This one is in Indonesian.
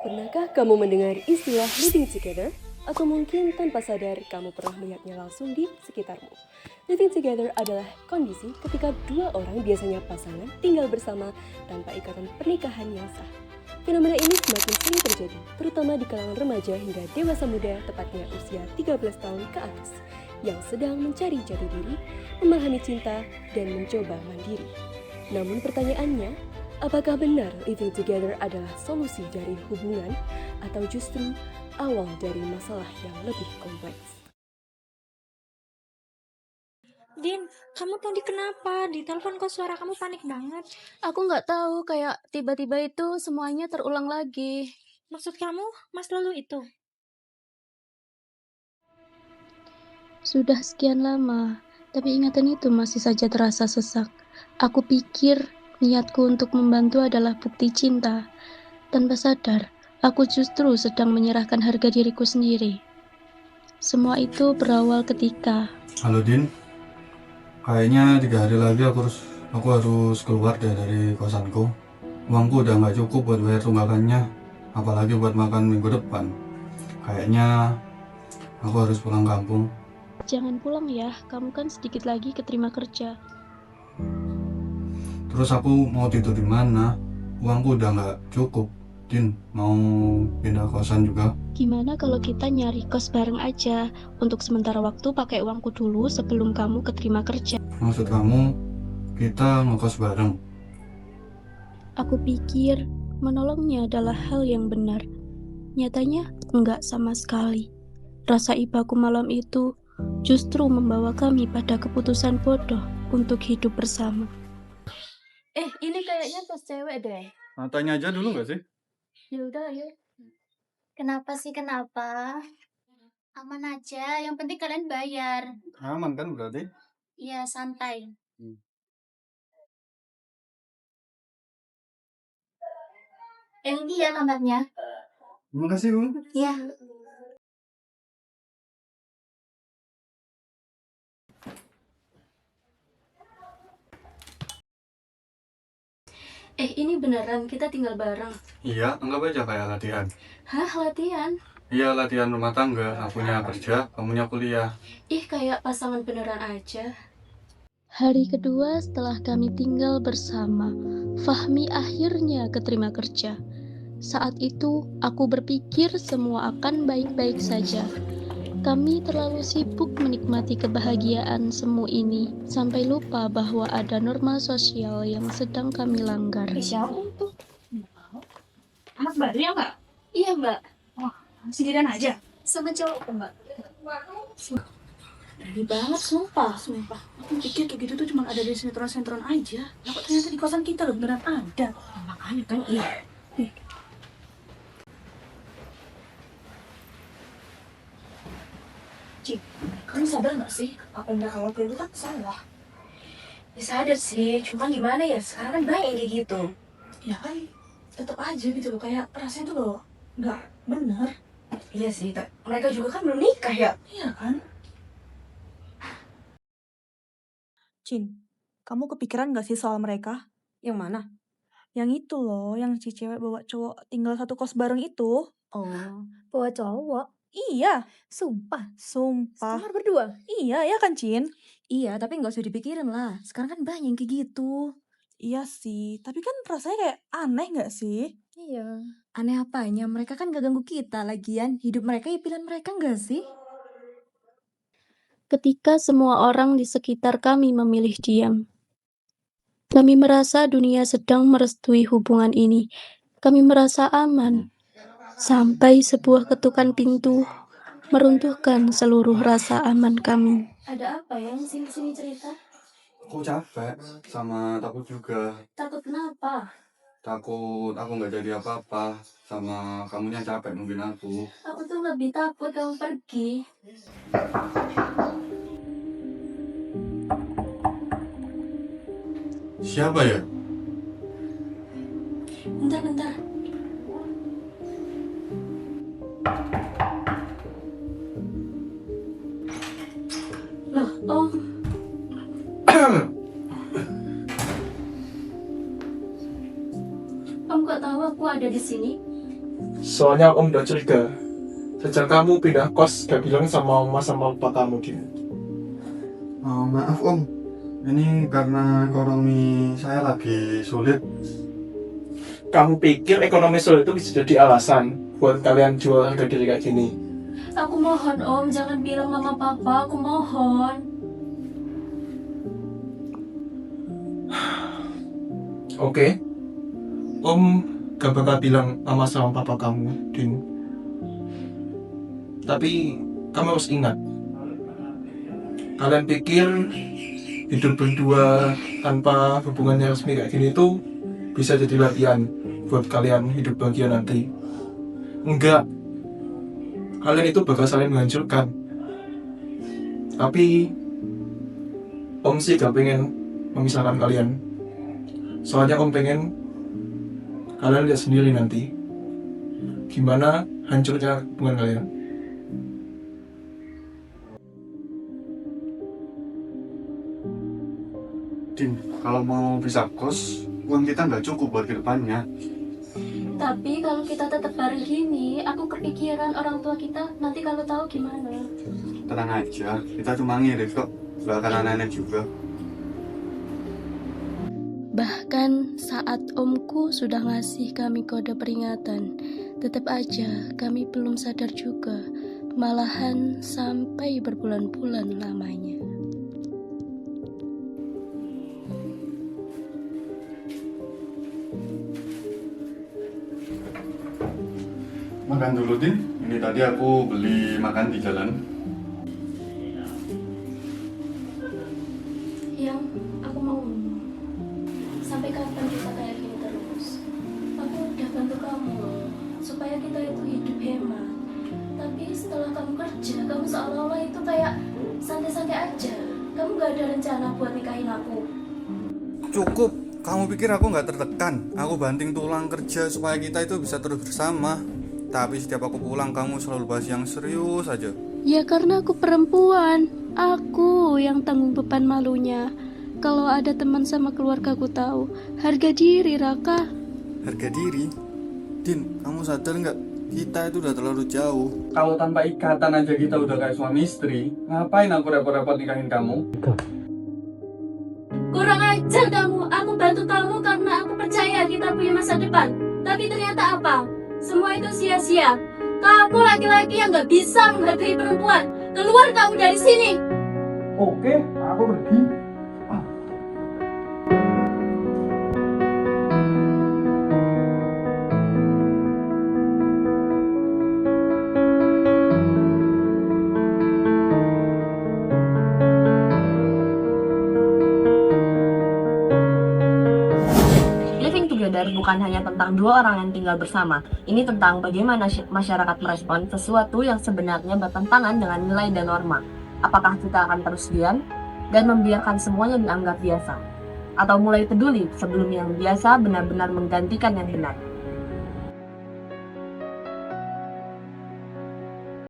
Pernahkah kamu mendengar istilah living together? Atau mungkin tanpa sadar kamu pernah melihatnya langsung di sekitarmu. Living together adalah kondisi ketika dua orang, biasanya pasangan, tinggal bersama tanpa ikatan pernikahan yang sah. Fenomena ini semakin sering terjadi, terutama di kalangan remaja hingga dewasa muda, tepatnya usia 13 tahun ke atas, yang sedang mencari jati diri, memahami cinta, dan mencoba mandiri. Namun pertanyaannya, apakah benar living together adalah solusi dari hubungan atau justru awal dari masalah yang lebih kompleks? Din, kamu tadi kenapa? Di telepon kok suara kamu panik banget. Aku nggak tahu, kayak tiba-tiba itu semuanya terulang lagi. Maksud kamu, Mas lalu itu? Sudah sekian lama, tapi ingatan itu masih saja terasa sesak. Aku pikir niatku untuk membantu adalah bukti cinta. Tanpa sadar, aku justru sedang menyerahkan harga diriku sendiri. Semua itu berawal ketika... Halo Din, kayaknya 3 hari lagi aku harus keluar deh dari kosanku. Uangku udah nggak cukup buat bayar tunggakannya, apalagi buat makan minggu depan. Kayaknya aku harus pulang kampung. Jangan pulang ya, kamu kan sedikit lagi keterima kerja. Terus aku mau tidur di mana? Uangku udah nggak cukup. Din, mau pindah kosan juga? Gimana kalau kita nyari kos bareng aja? Untuk sementara waktu pakai uangku dulu sebelum kamu keterima kerja. Maksud kamu kita ngekos bareng? Aku pikir menolongnya adalah hal yang benar. Nyatanya enggak sama sekali. Rasa ibaku malam itu justru membawa kami pada keputusan bodoh untuk hidup bersama. Ini kayaknya kos cewek deh. Tanya aja dulu nggak sih? Yaudah, ayo. Kenapa sih, kenapa? Aman aja, yang penting kalian bayar. Aman kan berarti? Iya, santai. Yang dia kamarnya. Terima kasih Bu. Iya. Ini beneran kita tinggal bareng. Iya, anggap aja kayak latihan. Hah, latihan? Iya, latihan rumah tangga. Akunya kerja, kamunya kuliah. Kayak pasangan beneran aja. Hari kedua setelah kami tinggal bersama, Fahmi akhirnya keterima kerja. Saat itu, aku berpikir semua akan baik-baik saja. Kami terlalu sibuk menikmati kebahagiaan semu ini, sampai lupa bahwa ada norma sosial yang sedang kami langgar. Siapa tuh? Anak baru ya, Mbak? Iya, Mbak. Sendirian aja? Sama cowok, Mbak. Berani banget, sumpah. Aku pikir kayak gitu tuh cuma ada di sinetron-sinetron aja. Nah, kok ternyata di kosan kita loh beneran ada. Makanya kan, iya. Cik, kamu sadar gak sih? Apa yang kamu lakuin itu kan salah. Ya sadar sih, cuma gimana ya, sekarang kan banyak yang kayak gitu. Ya kan, tetap aja gitu loh. Kayak rasanya tuh loh gak bener. Iya sih, mereka juga kan belum nikah ya. Iya kan? Cin, kamu kepikiran gak sih soal mereka? Yang mana? Yang itu loh, yang si cewek bawa cowok tinggal satu kos bareng itu. Oh, bawa cowok. Iya, Sumpah, sumpah. kamar berdua. Iya, ya kan Cin? Iya, tapi gak usah dipikirin lah. Sekarang kan banyak yang kayak gitu. Iya sih, tapi kan rasanya kayak aneh gak sih? Iya. Aneh apanya, mereka kan gak ganggu kita. Lagian, hidup mereka ya pilihan mereka gak sih? Ketika semua orang di sekitar kami memilih diam, kami merasa dunia sedang merestui hubungan ini. Kami merasa aman, sampai sebuah ketukan pintu meruntuhkan seluruh rasa aman kami. Ada apa ya? Sini cerita. Aku capek, sama takut juga. Takut kenapa? Takut aku nggak jadi apa-apa, sama kamunya capek nungguin aku. Aku tuh lebih takut kamu pergi. Siapa ya? Bentar. Loh, Om. Om kok tahu aku ada di sini? Soalnya Om udah curiga. Sejak kamu pindah kos gak bilang sama Mama sama Papa kamu, Din. Maaf Om, ini karena ekonomi saya lagi sulit. Kamu pikir ekonomi sulit itu bisa jadi alasan buat kalian jual harga diri kayak gini? Aku mohon Om, jangan bilang mama papa, aku mohon. Oke. Om gak bakal bilang Mama sama Papa kamu, Din. Tapi kamu harus ingat, kalian pikir hidup berdua tanpa hubungannya resmi kayak gini tuh bisa jadi latihan buat kalian hidup bahagia nanti? Enggak. Kalian itu bakal saling menghancurkan. Tapi Om sih gak pengen memisahkan kalian. Soalnya Om pengen kalian lihat sendiri nanti gimana hancurnya hubungan kalian. Din, kalau mau pisah kos, uang kita nggak cukup buat kedepannya. Tapi kalau kita tetap bareng gini, aku kepikiran orang tua kita nanti kalau tahu gimana. Tenang aja, kita cuma ngirit kok, nggak akan aneh-aneh juga. Bahkan saat omku sudah ngasih kami kode peringatan, tetap aja kami belum sadar juga, malahan sampai berbulan-bulan lamanya. Makan dulu Din, ini tadi aku beli makan di jalan. Yang aku mau ngomong, sampai kapan kita kayak gini terus? Aku udah bantu kamu loh, supaya kita itu hidup hemat. Tapi setelah kamu kerja, kamu seolah-olah itu kayak santai-santai aja. Kamu gak ada rencana buat nikahin aku. Cukup, kamu pikir aku nggak tertekan? Aku banting tulang kerja supaya kita itu bisa terus bersama. Tapi setiap aku pulang kamu selalu bahas yang serius aja. Ya karena aku perempuan, aku yang tanggung beban malunya. Kalau ada teman sama keluargaku tahu, harga diri Raka. Harga diri? Din, kamu sadar nggak? Kita itu udah terlalu jauh. Kalau tanpa ikatan aja kita udah kayak suami istri, ngapain aku repot-repot nikahin kamu? Kurang ajar kamu, aku bantu kamu karena aku percaya kita punya masa depan. Tapi ternyata apa? Semua itu sia-sia. Kamu laki-laki yang gak bisa menghargai perempuan. Keluar kamu dari sini. Oke, aku pergi. Living together bukan hanya tentang dua orang yang tinggal bersama. Ini tentang bagaimana masyarakat merespon sesuatu yang sebenarnya bertentangan dengan nilai dan norma. Apakah kita akan terus diam dan membiarkan semuanya dianggap biasa? Atau mulai peduli sebelum yang biasa benar-benar menggantikan yang benar?